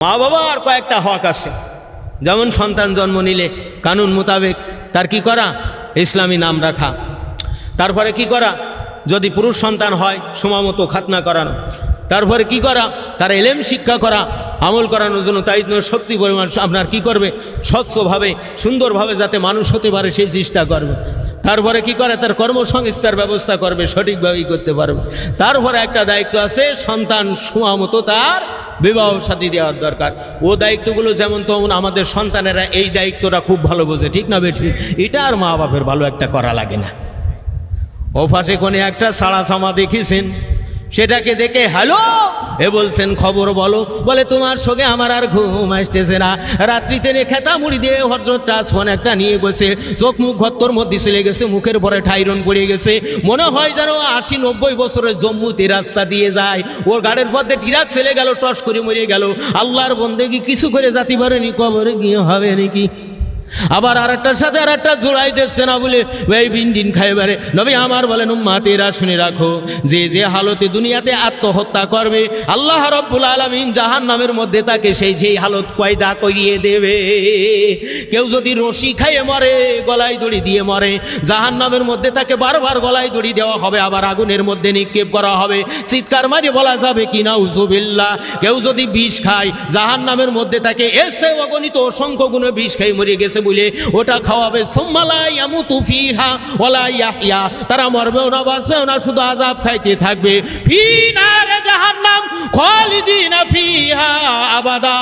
মা বাবার কয়েকটা হক আছে, যেমন সন্তান জন্ম নিলে কানুন মোতাবেক তার কি করা, ইসলামী নাম রাখা। তারপরে কি করা, যদি পুরুষ সন্তান হয় সময়মতো খাতনা করানো। তারপরে কি করা, তার এলেম শিক্ষা করা, আমল করানোর জন্য তাই শক্তি পরিমাণ আপনার কি করবে, স্বচ্ছভাবে সুন্দরভাবে যাতে মানুষ হতে পারে সেই চেষ্টা করবে। তারপরে কি করে, তার কর্মসংস্থার ব্যবস্থা করবে, সঠিকভাবেই করতে পারবে। তারপরে একটা দায়িত্ব আছে, সন্তান সময়মতো তার বিবাহ সাথী দেওয়ার দরকার। ও দায়িত্বগুলো যেমন তেমন আমাদের সন্তানেরা এই দায়িত্বটা খুব ভালো বোঝে, ঠিক না বেঠি? এটা আর মা বাপের ভালো একটা করা লাগে না। ও পাশে কোনে একটা সাড়া সামা দেখেছেন, সেটাকে দেখে হ্যালো এ বলছেন খবর বলো, বলে তোমার সঙ্গে আমার আর ঘুম আসতেছে না। রাত্রিতে খেতা মুড়ি দিয়ে হজরত ফোন একটা নিয়ে বসে, চোখ মুখ ঘত্তর মধ্যে চলে গেছে, মুখের পরে ঠাইরন পড়ে গেছে, মনে হয় যেন 80-90 বছরের জম্মুতে রাস্তা দিয়ে যায়। ওর গাড়ির পথে টিরাক ছেলে গেল, টস করে মরে গেল। আল্লাহর বন্দেগী কিছু করে জাতি পারেনি, কবরে গিয়ে হবে নাকি? আবার আরেকটার সাথে আরেকটা জোড়াই দিচ্ছে না বলে ওই বিন খাই বেড়ে। নবী আমার বলেন, উম্মাতেরা শুনে রাখো, যে যে হালতে দুনিয়াতে আত্মহত্যা করবে আল্লাহ রাব্বুল আলামিন জাহান্নামের মধ্যে তাকে সেই হালত কয়দা করিয়ে দেবে। কেউ যদি রশি খাইয়ে মরে, গলায় দড়ি দিয়ে মরে, জাহান্নামের মধ্যে তাকে বারবার গলায় দড়ি দেওয়া হবে, আবার আগুনের মধ্যে নিক্ষেপ করা হবে। চিৎকার মারিয়ে বলা যাবে কি নাউজুবিল্লাহ। কেউ যদি বিষ খায়, জাহান্নামের মধ্যে তাকে এসে অগণিত অসংখ্য গুণে বিষ খাই মরে গেছে বলে ওটা খাওয়াবে। সুম্মা ইয়ামুতু ফিহা ওয়ালা ইয়াহইয়া, তারা মরবেও না বাঁচবেও না, শুধু আযাব খাইতে থাকবে। ফি নারে জাহান্নাম খালিদিনা ফিহা আবাদা।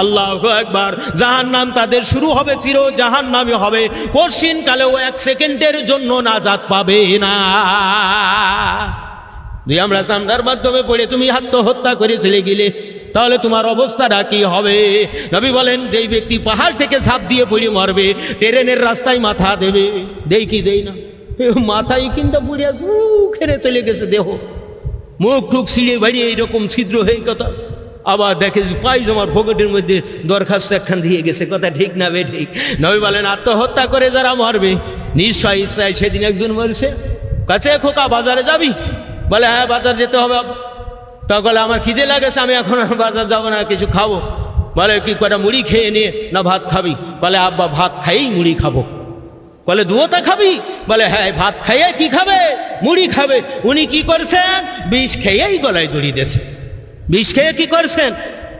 আল্লাহু আকবার। জাহান্নাম তাদের শুরু হবে, চির জাহান্নামী হবে, কঠিন কালেও 1 সেকেন্ডের জন্য নাজাত পাবে না। আমরা সামনার মাধ্যমে পড়ে তুমি আত্মহত্যা করে চলে গেলে, তাহলে তোমার অবস্থাটা কি হবে? নবী বলেন, যেই ব্যক্তি পাহাড় থেকে ঝাঁপ দিয়ে পড়ে মরবে, ট্রেনের রাস্তায় মাথা দেবে, দেই কি দেই না, মাথায় কিনটা পড়ে খেরে চলে গেছে দেহ, মুখ ঠুক ছিঁড়ে বাড়িয়ে এইরকম ছিদ্র হয়ে কথা। আবার দেখে পাই জমার পকেটের মধ্যে দরখাস্ত একখান দিয়ে গেছে, কথা ঠিক না বে ঠিক? নবী বলেন, আত্মহত্যা করে যারা মরবে নিশ্চয় ইচ্ছায়। সেদিন একজন বলছে, কাছে খোকা বাজারে যাবি? বলে হ্যাঁ বাজার যেতে হবে। তখন আমার খিদে লাগেছে, আমি এখন বাজার যাবো না, কিছু খাবো। বলে কি কটা মুড়ি খেয়ে নিয়ে না ভাত খাবি? বলে আব্বা ভাত খাইয়েই মুড়ি খাবো। বলে দুয়োটা খাবি? বলে হ্যাঁ ভাত খাইয়ে কি খাবে, মুড়ি খাবে। উনি কি করছেন, বিষ খেয়েই গলায় দড়ি দিয়েছে। বিষ খেয়ে কি করছেন,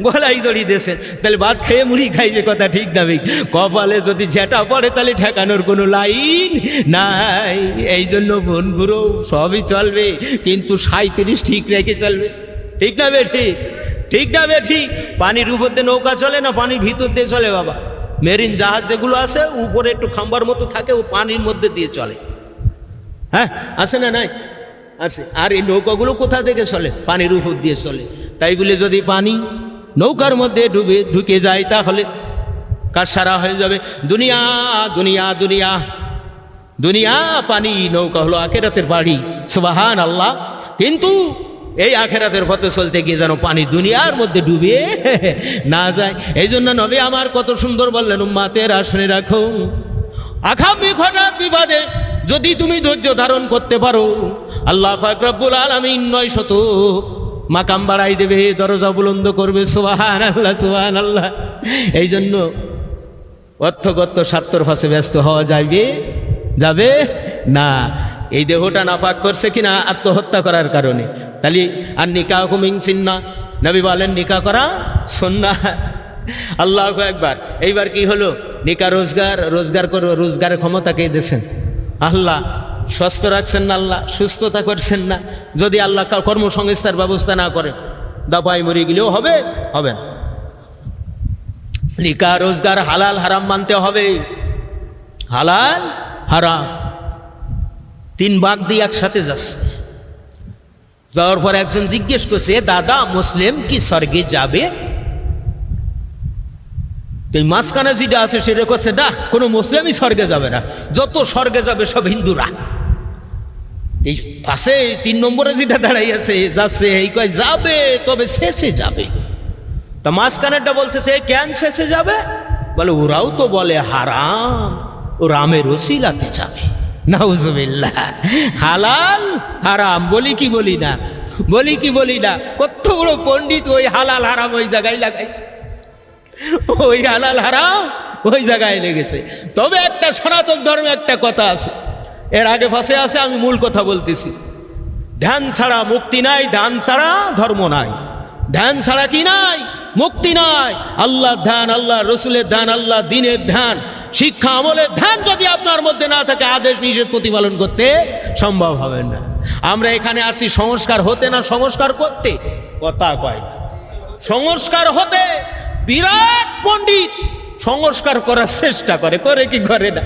গলায় দড়ি দিয়েছেন। তাহলে ভাত খেয়ে মুড়ি খাই, যে কথা ঠিক না? কপালে যদি যেটা পড়ে তাহলে ঠেকানোর কোনো লাইন নাই। এই জন্য বনগুলো সবই চলবে, কিন্তু 37 ঠিক রেখে চলবে, ঠিক না বেঠি? ঠিক না বেঠি? পানির উপর দিয়ে নৌকা চলে না, পানির ভিতর দিয়ে চলে বাবা। মেরিন জাহাজ যেগুলো আছে উপরে একটু খাম্বার মতো থাকে, ও পানির মধ্যে দিয়ে চলে। হ্যাঁ আছে না নাই? আছে। আর এই নৌকাগুলো কোথা থেকে চলে? পানির উপর দিয়ে চলে। তাই বলে যদি পানি নৌকার মধ্যে ঢুকে যায় তাহলে কার সারা হয়ে যাবে। দুনিয়া দুনিয়া দুনিয়া দুনিয়া, পানি নৌকা হলো আখিরাতের বাড়ি। সুবহান আল্লাহ। কিন্তু এই আখিরাতের পথে চলতে গিয়ে যেন পানি দুনিয়ার মধ্যে ডুবে না যায়। এই জন্য নবী আমার কত সুন্দর বললেন, উম্মাতেরা শুনে রাখো, আগামী ঘটাৎ বিবাদে যদি তুমি ধৈর্য ধারণ করতে পারো, আল্লাহ পাক রব্বুল আলামিন 900 মাকাম বাড়াই দেবে, দরজা বুলন্দ করবে। সুবহানাল্লাহ সুবহানাল্লাহ। এই জন্য অর্থগত স্বার্থর ফাঁসে ব্যস্ত হওয়া যাবে না। এই দেহটা নাপাক করছে কিনা আত্মহত্যা করার কারণে, তাহলে আর নিকাহ মিন সুন্নাহ। নবী বলেন নিকাহ করা সুন্নাহ। আল্লাহু আকবার। এইবার কি হলো, নিকাহ রোজগার করো, রোজগারের ক্ষমতা কে দিয়েছেন? আল্লাহ। সুস্থ রাখছেন না আল্লাহ, সুস্থতা করছেন না। যদি আল্লাহ কর্মসংস্থার ব্যবস্থা না করে, দাপাই মরে গেলেও হবে না। নিকাহ রোজগার হালাল হারাম মানতে হবে। হালাল হারাম 3 ভাগ দিয়ে একসাথে যাচ্ছে। যাওয়ার পর একজন জিজ্ঞেস করছে, দাদা মুসলিম কি স্বর্গে যাবে? এই মাঝখানে যেটা আছে সেটা করছে, না কোনো মুসলিমই স্বর্গে যাবে না, যত স্বর্গে যাবে সব হিন্দুরা। এই পাশে 3 নম্বরে যেটা দাঁড়াই আছে যাচ্ছে, এই কয় যাবে, তবে শেষে যাবে। তা মাঝখানেরটা বলতেছে কেন শেষে যাবে? বলে ওরাও তো বলে হারাম, ও রামের ওসিলাতে যাবে। নাউজুবিল্লাহ। হালাল হারাম বলি কি বলি না, কত বড় পণ্ডিত ওই হালাল হারাম ওই জায়গায় লাগাইছে, ওই হালাল হারাম ওই জায়গায় লেগেছে। তবে একটা সনাতন ধর্মে একটা কথা আছে, এর আগে ফাঁসে আছে, আমি মূল কথা বলতেছি। ধ্যান ছাড়া মুক্তি নাই, ধ্যান ছাড়া ধর্ম নাই। ধ্যান ছাড়া কি নাই? মুক্তি নাই। আল্লাহ ধ্যান, আল্লাহ রসুলের ধ্যান, আল্লাহ দিনের ধ্যান, শিক্ষা আমলের ধ্যান যদি আপনার মধ্যে না থাকে, আদেশ নিষেধ প্রতিপালন করতে সম্ভব হবে না। আমরা এখানে আসছি সংস্কার হতে, না সংস্কার করতে? কথা কয় না। সংস্কার হতে। বিরাট পণ্ডিত সংস্কার করার চেষ্টা করে, করে কি করে না?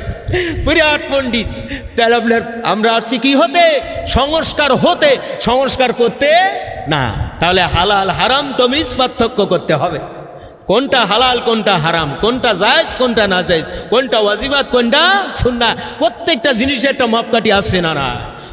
বিরাট পণ্ডিত। তাহলে আমরা আসছি কি হতে? সংস্কার হতে, সংস্কার করতে না। তাহলে হালাল হারাম তমিজ পার্থক্য করতে হবে। কোনটা হালাল, কোনটা হারাম, কোনটা জায়েজ, কোনটা না জায়েজ, কোনটা ওয়াজিবাত, কোনটা সুন্নাহ, প্রত্যেকটা জিনিসের একটা মাপকাঠি আছে না? না।